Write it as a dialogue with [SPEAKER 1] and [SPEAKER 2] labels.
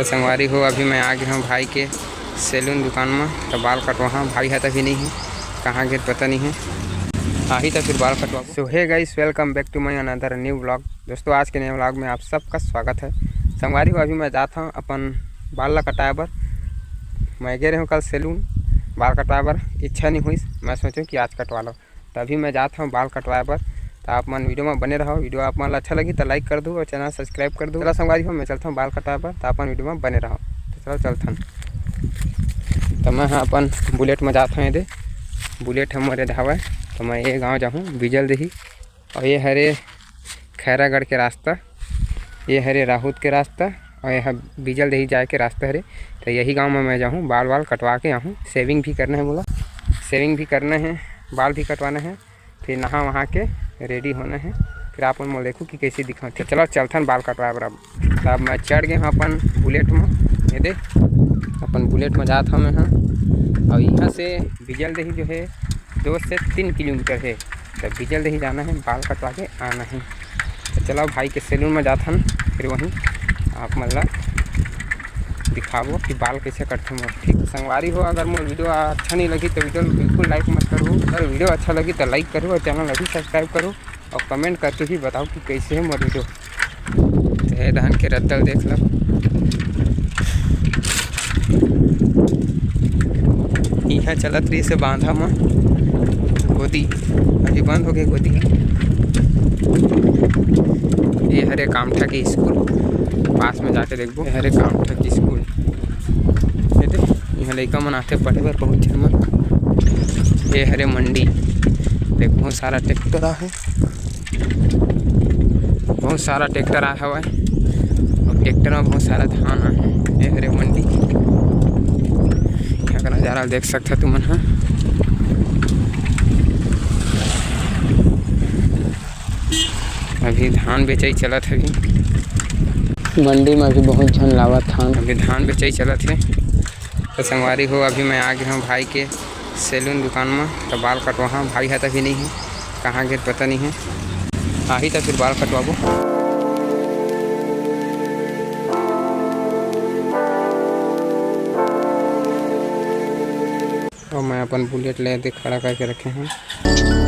[SPEAKER 1] संगवारी हो, अभी मैं आ गया हूँ भाई के सैलून दुकान में। तो बाल कटवा भाई है तभी नहीं है, कहाँ गए पता नहीं है, आ ही तो फिर बाल कटवा। So hey guys, welcome back to my another new vlog. दोस्तों आज के नए व्लॉग में आप सबका स्वागत है। संगवारी हो, अभी मैं जाता हूँ अपन बाल ला कटाए बर। मैं गए हूँ कल सैलून बाल कटवाए बर, इच्छा नहीं हुई, मैं सोचूँ कि आज कटवा लो। तो अभी मैं जाता हूँ बाल कटवाए बर। तो आप मन वीडियो में बने रहो। वीडियो आप मन अच्छा लगी तो लाइक कर दो और चैनल सब्सक्राइब कर दो। चलो संगवारी हो, मैं चलता हूँ बाल कटवाए बर। तो अपन वीडियो में बने रहो। तो चलो चलता हूँ। तो मैं हाँ अपन बुलेट में जाता हूँ। ये बुलेट हमारे धावा। तो मैं ये गांव जाऊँ बिजल दही, और ये हरे खैरागढ़ के रास्ता, ये हरे राहुत के रास्ता, और यह बिजल दही जाए के रास्ता हरे। तो यही गांव में मैं जाऊँ, बाल वाल कटवा के आऊँ। सेविंग भी करना है, बोला सेविंग भी करना है, बाल भी कटवाना है, फिर नहा वहाँ के रेडी होना है। फिर आप मैं देखूँ कि कैसे दिखा। तो चलो चलथन बाल कटवाए बराबर। तो अब मैं चढ़ गया हूँ अपन बुलेट में। ये दे अपन बुलेट में जाता हूँ मैं। हाँ, और यहाँ से बिजल दही जो है 2 से 3 किलोमीटर है। तो बिजल दही जाना है, बाल कटवा के आना है। तो चलो भाई के सैलून में जाता हूँ, फिर वहीं आप मतलब दिखाओ कि बाल कैसे कटते हैं। ठीक संगवारी हो, अगर मोर वीडियो अच्छा नहीं लगी तो वीडियो बिल्कुल लाइक मत करो। अगर वीडियो अच्छा लगी तो लाइक करो और चैनल अभी सब्सक्राइब करो और कमेंट करके भी बताओ कि कैसे है मोर वीडियो। तो धान के रद्दल देख लो, यहाँ चलत रही से बांधा में गोदी, अभी बंद हो गई गोदी। ये हरे कामठा के स्कूल पास में जाके देखो, हरे कामठा के स्कूल। यहाँ लड़का मन आते पढ़े बर बहुत झन मन। ये हरे मंडी देख, बहुत सारा ट्रैक्टर है, बहुत सारा ट्रैक्टर आया हुआ है, और ट्रैक्टर में बहुत सारा धान है। ये हरे मंडी, यहाँ का नज़ारा देख सकते तुम। हाँ, अभी धान बेचाई चलत है, अभी मंडी में अभी बहुत झन लावत धान, अभी धान बेचाई चलत है। तो संगवारी हो, अभी मैं आ गया हूँ भाई के सैलून दुकान में। तो बाल कटवा भाई है तभी नहीं है, कहाँ गए पता नहीं है, आ ही तो फिर बाल कटवाबो। और मैं अपन बुलेट ले दे खड़ा करके रखे हैं।